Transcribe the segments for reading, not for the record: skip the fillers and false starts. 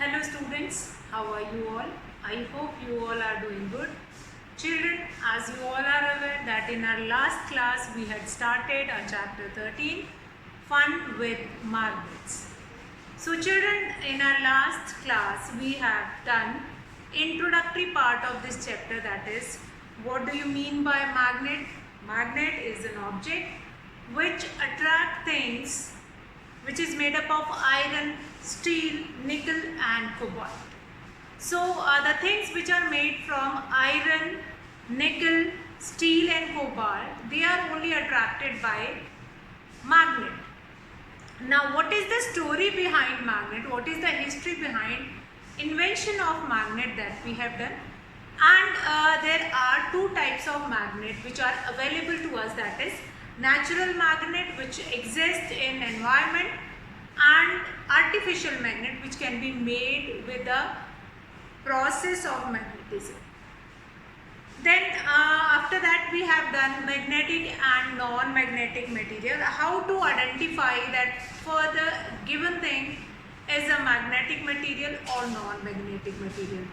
Hello students, how are you all? I hope you all are doing good. Children, as you all are aware that in our last class we had started our chapter 13, Fun with Magnets. So children, in our last class we have done introductory part of this chapter, that is, what do you mean by magnet? Magnet is an object which attract things which is made up of iron, steel, nickel and cobalt. So the things which are made from iron, nickel, steel and cobalt, they are only attracted by magnet. Now what is the story behind magnet? What is the history behind invention of magnet that we have done? And there are two types of magnet which are available to us, that is natural magnet which exist in environment and artificial magnet which can be made with the process of magnetism. Then after that we have done magnetic and non-magnetic material. How to identify that for the given thing is a magnetic material or non-magnetic material.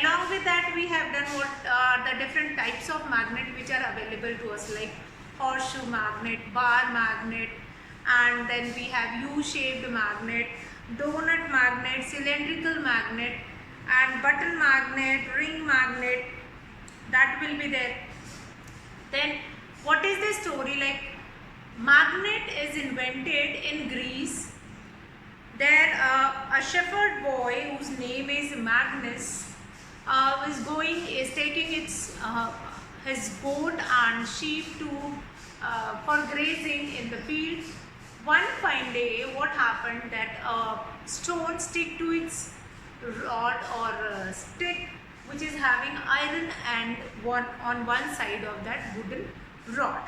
Along with that we have done what are the different types of magnet which are available to us, like horseshoe magnet, bar magnet, and then we have U-shaped magnet, donut magnet, cylindrical magnet and button magnet, ring magnet, that will be there. Then what is the story? Like magnet is invented in Greece. There a shepherd boy whose name is Magnus is taking his goat and sheep for grazing in the field. One fine day, what happened that a stone stick to its rod or stick which is having iron and on one side of that wooden rod,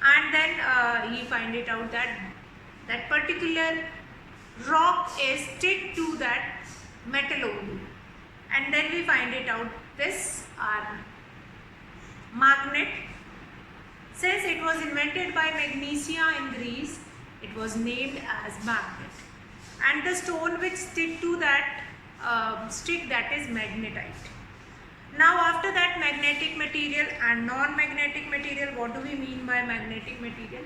and then he find it out that that particular rock is stick to that metal only, and then we find it out this are magnet. Since it was invented by Magnesia in Greece, it was named as magnet, and the stone which stick to that stick, that is magnetite. Now after that, magnetic material and non-magnetic material. What do we mean by magnetic material?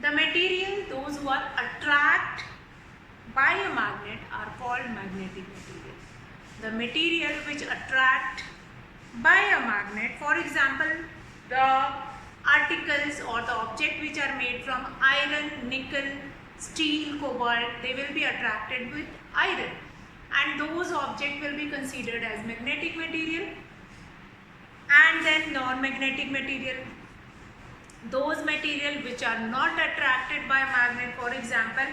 The material, those who are attracted by a magnet are called magnetic material. The material which attract by a magnet, for example, the articles or the object which are made from iron, nickel, steel, cobalt, they will be attracted with iron, and those objects will be considered as magnetic material. And then non-magnetic material, those material which are not attracted by magnet. For example,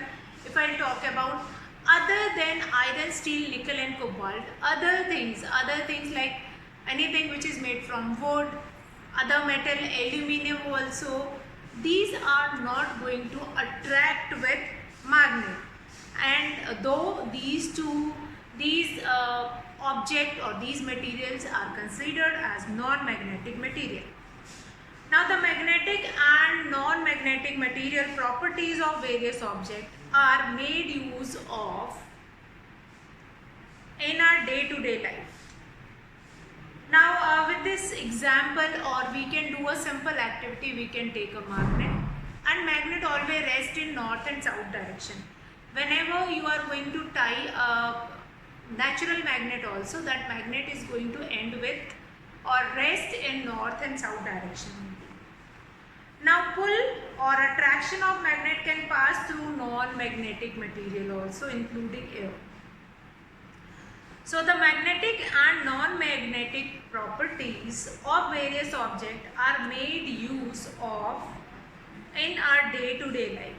if I talk about other than iron, steel, nickel and cobalt, other things like anything which is made from wood, other metal, aluminium also, these are not going to attract with magnet. And though these object or these materials are considered as non-magnetic material. Now the magnetic and non-magnetic material properties of various objects are made use of in our day-to-day life. Now with this example, or we can do a simple activity, we can take a magnet, and magnet always rests in north and south direction. Whenever you are going to tie a natural magnet also, that magnet is going to end with or rest in north and south direction. Now pull or attraction of magnet can pass through non-magnetic material also, including air. So the magnetic and non-magnetic properties of various objects are made use of in our day-to-day life.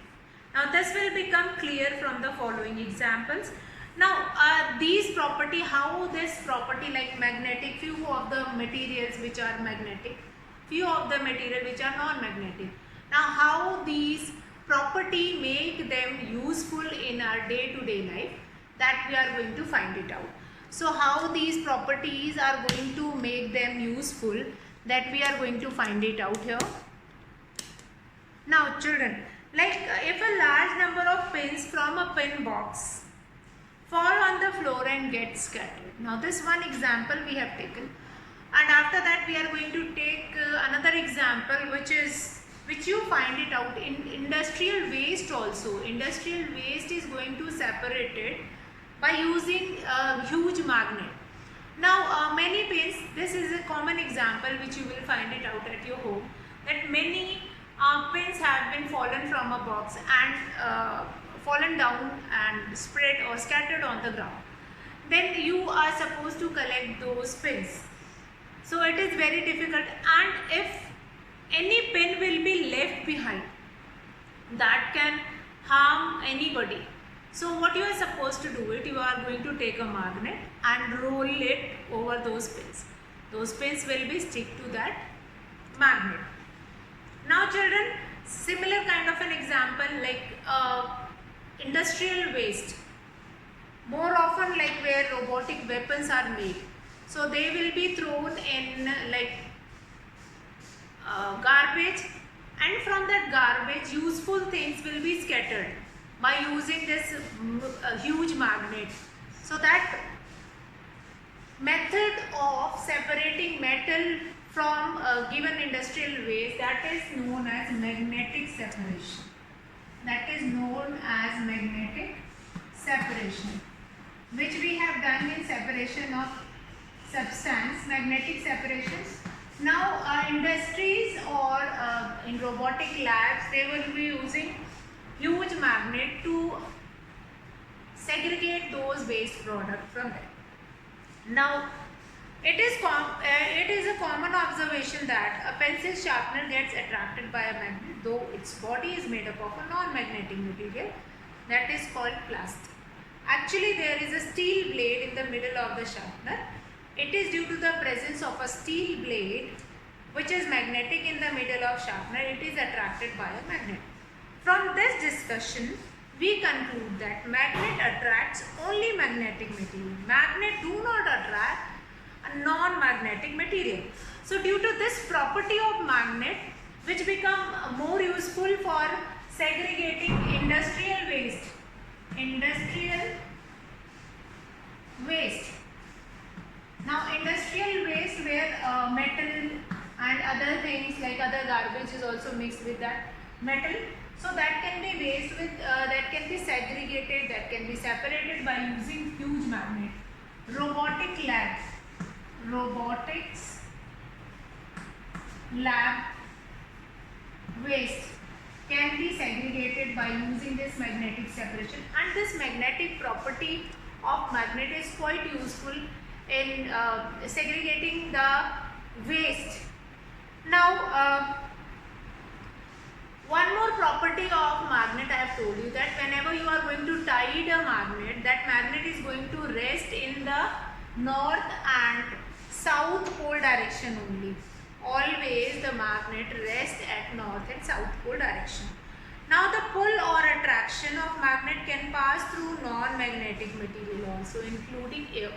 Now this will become clear from the following examples. Now these property, how this property like magnetic, few of the materials which are magnetic, few of the material which are non-magnetic. Now how these property make them useful in our day-to-day life, that we are going to find it out. So how these properties are going to make them useful, that we are going to find it out here. Now children, like if a large number of pins from a pin box fall on the floor and and get scattered. Now this one example we have taken, and after that we are going to take another example which you find it out in industrial waste also. Industrial waste is going to separate it by using a huge magnet. Now many pins, this is a common example which you will find it out at your home, that many pins have been fallen from a box and fallen down and spread or scattered on the ground. Then you are supposed to collect those pins. So it is very difficult, and if any pin will be left behind, that can harm anybody. So what you are supposed to do it, you are going to take a magnet and roll it over those pins. Those pins will be stick to that magnet. Now children, similar kind of an example like industrial waste, more often like where robotic weapons are made. So they will be thrown in like garbage, and from that garbage useful things will be scattered by using this huge magnet. So that method of separating metal from given industrial waste, that is known as magnetic separation. That is known as magnetic separation, which we have done in separation of substance, magnetic separations. Now industries or in robotic labs, they will be using huge magnet to segregate those waste products from them. Now it is a common observation that a pencil sharpener gets attracted by a magnet, though its body is made up of a non-magnetic material that is called plastic. Actually there is a steel blade in the middle of the sharpener. It is due to the presence of a steel blade which is magnetic in the middle of sharpener, it is attracted by a magnet. From this discussion, we conclude that magnet attracts only magnetic material. Magnet do not attract a non-magnetic material. So due to this property of magnet, which become more useful for segregating industrial waste. Now industrial waste where metal and other things like other garbage is also mixed with that metal. So that can be waste with that can be segregated, that can be separated by using huge magnet. Robotics lab waste can be segregated by using this magnetic separation, and this magnetic property of magnet is quite useful in segregating the waste. Now one more property of magnet I have told you, that whenever you are going to tie a magnet, that magnet is going to rest in the north and south pole direction only. Always the magnet rests at north and south pole direction. Now the pull or attraction of magnet can pass through non-magnetic material also, including air.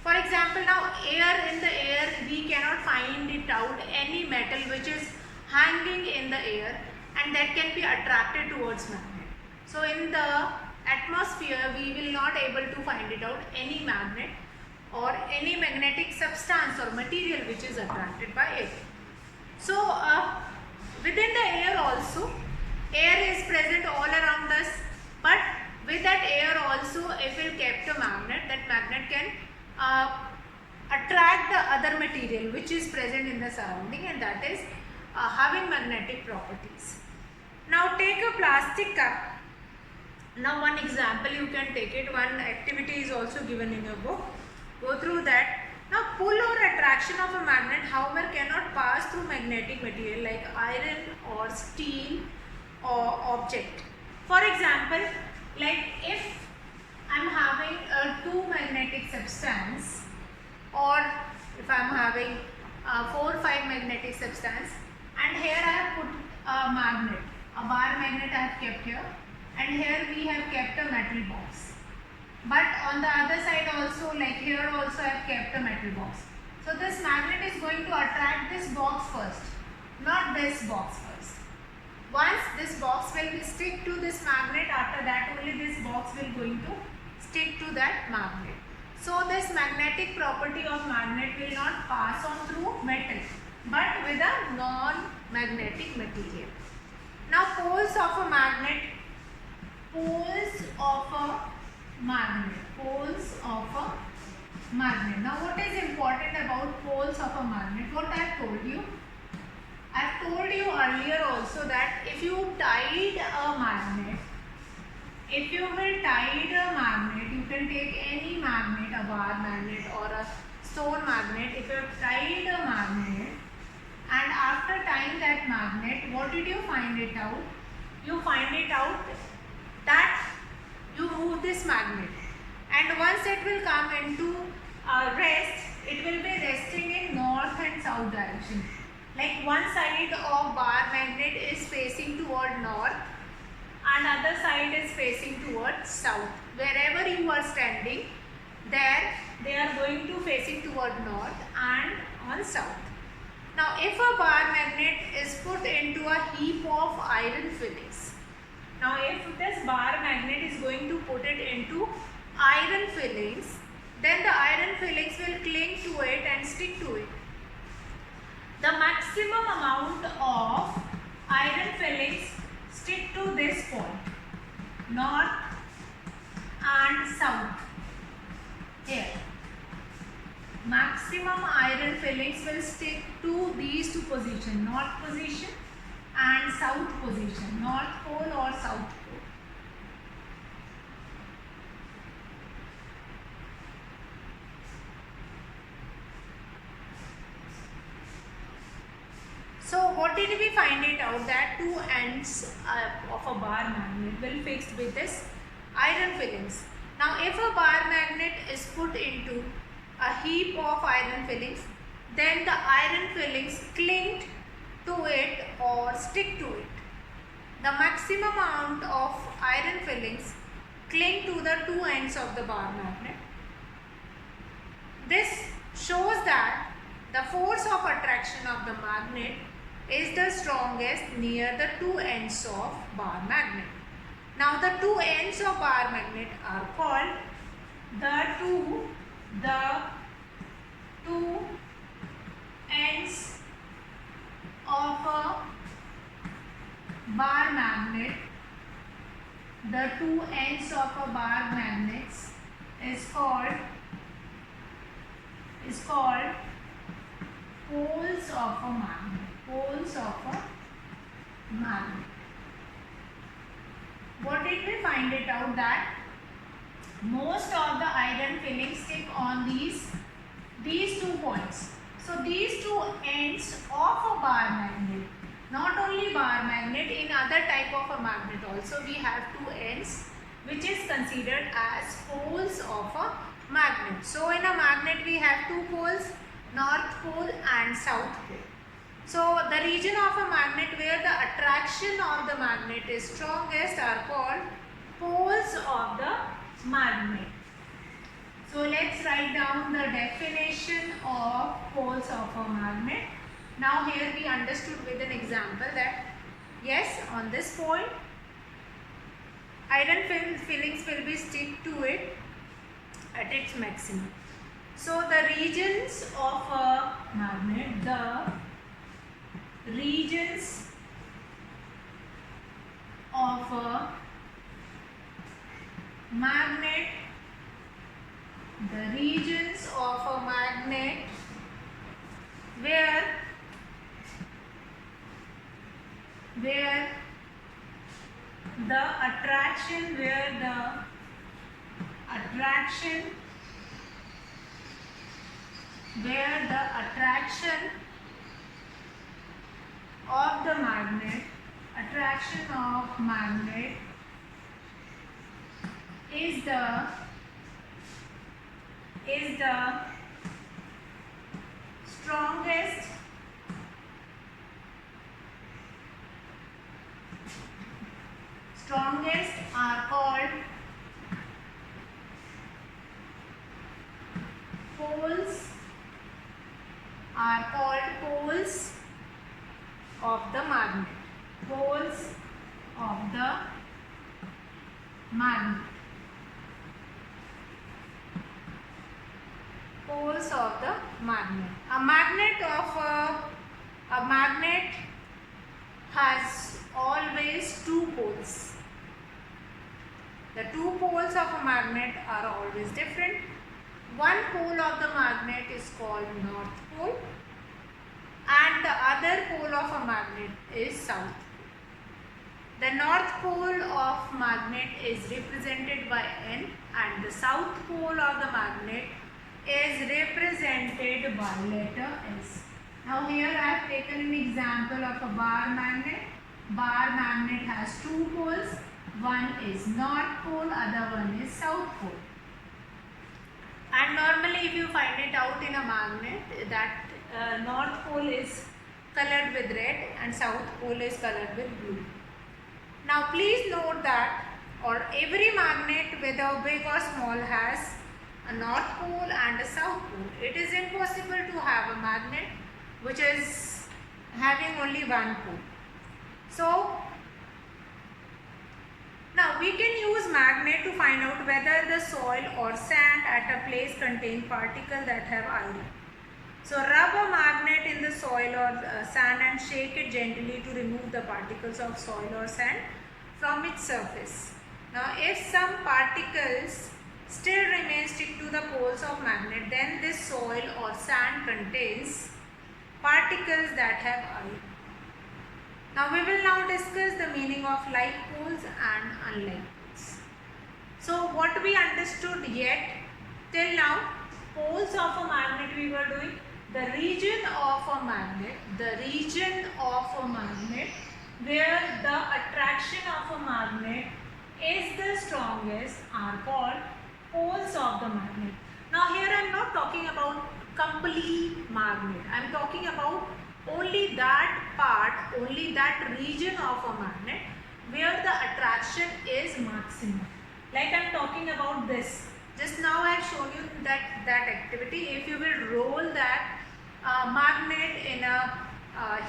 For example, now air, in the air we cannot find it out any metal which is hanging in the air and that can be attracted towards magnet. So in the atmosphere we will not able to find it out any magnet or any magnetic substance or material which is attracted by air. So within the air also, air is present all around us, but with that air also, if we kept a magnet, that magnet can attract the other material which is present in the surrounding, and that is having magnetic properties. Now take a plastic cup. Now one example you can take it, one activity is also given in your book. Go through that. Now pull or attraction of a magnet, however, cannot pass through magnetic material like iron or steel or object. For example, like if I am having a two magnetic substance, or if I am having 4 or 5 magnetic substance, and here I have put a magnet, a bar magnet I have kept here, and here we have kept a metal box. But on the other side also, like here also I have kept a metal box. So this magnet is going to attract this box first, not this box first. Once this box will stick to this magnet, after that only this box will going to stick to that magnet. So this magnetic property of magnet will not pass on through metal, but with a non-magnetic material. Now poles of a magnet, poles of a magnet, poles of a magnet. Now what is important about poles of a magnet? What I have told you? I have told you earlier also that if you tied a magnet, if you will tie a magnet, you can take any magnet, a bar magnet or a stone magnet. If you have tied a magnet and after tying that magnet, what did you find it out? You find it out that you move this magnet, and once it will come into rest, it will be resting in north and south direction. Like one side of bar magnet is facing toward north and other side is facing towards south. Wherever you are standing, there they are going to facing toward north and on south. Now if a bar magnet is put into a heap of iron fillings, now if this bar magnet is going to put it into iron fillings, then the iron fillings will cling to it and stick to it. The maximum amount of iron fillings stick to this point, north and south. Here, maximum iron fillings will stick to these two positions, north position and south position, north pole or south pole. So what did we find it out? That two ends of a bar magnet will fixed with this iron fillings. Now if a bar magnet is put into a heap of iron fillings, then the iron fillings cling to it or stick to it. The maximum amount of iron fillings cling to the two ends of the bar magnet. This shows that the force of attraction of the magnet is the strongest near the two ends of bar magnet. Now the two ends of bar magnet are called the two ends of a bar magnet. The two ends of a bar magnet is called poles of a magnet. Poles of a magnet. What did we find it out? That most of the iron fillings stick on these 2 points. So these two ends of a bar magnet, not only bar magnet, in other type of a magnet also we have two ends which is considered as poles of a magnet. So in a magnet we have two poles, north pole and south pole. So the region of a magnet where the attraction of the magnet is strongest are called poles of the magnet. So let's write down the definition of poles of a magnet. Now here we understood with an example that yes, on this point iron fillings will be stick to it at its maximum. So the regions of a magnet, the regions of a magnet, the regions of a magnet where the attraction of the magnet, attraction of magnet is the strongest are called poles of the magnet. Poles of the magnet. Poles of the magnet. A magnet has always two poles. The two poles of a magnet are always different. One pole of the magnet is called north pole and the other pole of a magnet is south pole. The north pole of magnet is represented by N and the south pole of the magnet is represented by letter S. Now here I have taken an example of a bar magnet. Bar magnet has two poles. One is north pole, other one is south pole. And normally if you find it out in a magnet that north pole is colored with red and south pole is colored with blue. Now please note that every magnet whether big or small has a north pole and a south pole. It is impossible to have a magnet which is having only one pole. So now we can use magnet to find out whether the soil or sand at a place contain particles that have iron. So rub a magnet in the soil or sand and shake it gently to remove the particles of soil or sand from its surface. Now if some particles still remain stick to the poles of magnet, then this soil or sand contains particles that have iron. Now we will now discuss the meaning of like poles and unlike poles. So what we understood yet till now, poles of a magnet we were doing, the region of a magnet where the attraction of a magnet is the strongest are called poles of the magnet. Now here I am not talking about complete magnet. I am talking about only that part, only that region of a magnet where the attraction is maximum. Like I am talking about this. Just now I have shown you that activity. If you will roll that magnet in a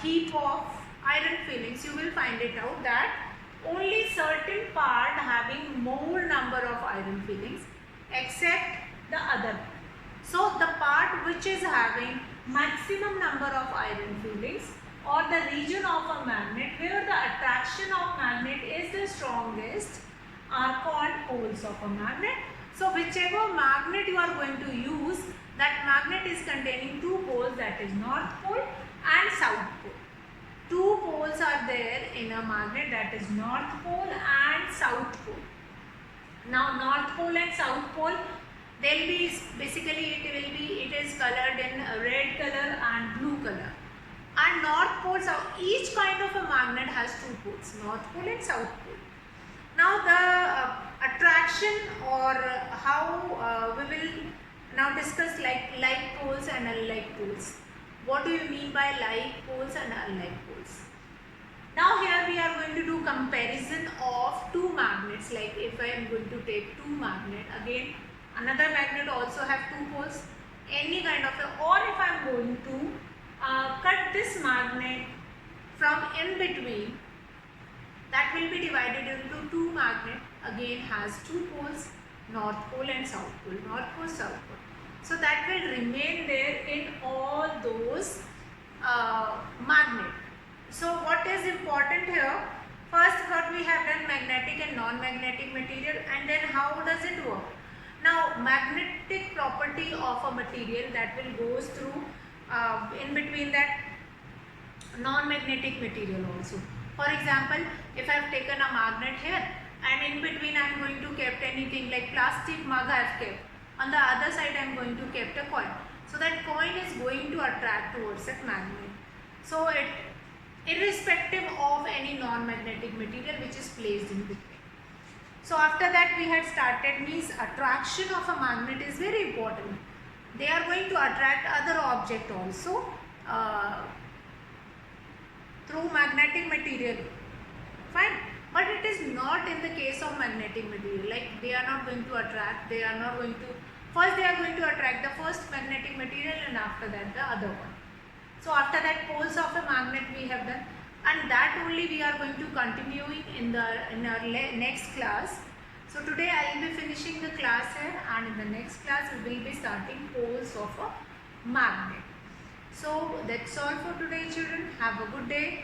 heap of iron fillings, you will find it out that only certain part having more number of iron fillings except the other part. So the part which is having maximum number of iron fillings or the region of a magnet where the attraction of magnet is the strongest are called poles of a magnet. So whichever magnet you are going to use, that magnet is containing two poles, that is north pole and south pole. Two poles are there in a magnet, that is north pole and south pole. Now north pole and south pole, they'll be basically it is colored in red color and blue color. And north pole, each kind of a magnet has two poles, north pole and south pole. Now the attraction or how we will now discuss like poles and unlike poles. What do you mean by like poles and unlike poles? Now here we are going to do comparison of two magnets. Like if I am going to take two magnets, again another magnet also have two poles, any kind of or if I am going to cut this magnet from in between, that will be divided into two magnets, again has two poles, north pole and south pole, north pole, south pole. So that will remain there in all those magnets. So what is important here? First what we have done, magnetic and non-magnetic material, and then how does it work? Now magnetic property of a material, that will goes through in between that non-magnetic material also. For example, if I have taken a magnet here and in between I am going to kept anything like plastic mug I have kept, on the other side I am going to kept a coin. So that coin is going to attract towards that magnet. So it irrespective of any non-magnetic material which is placed in between. So after that we had started means attraction of a magnet is very important. They are going to attract other object also through magnetic material, fine, but it is not in the case of magnetic material. Like they are not going to attract, they are not going to, first they are going to attract the first magnetic material and after that the other one. So after that poles of a magnet we have done, and that only we are going to continuing in our next class. So today I will be finishing the class here, and in the next class we will be starting poles of a magnet. So that's all for today, children. Have a good day.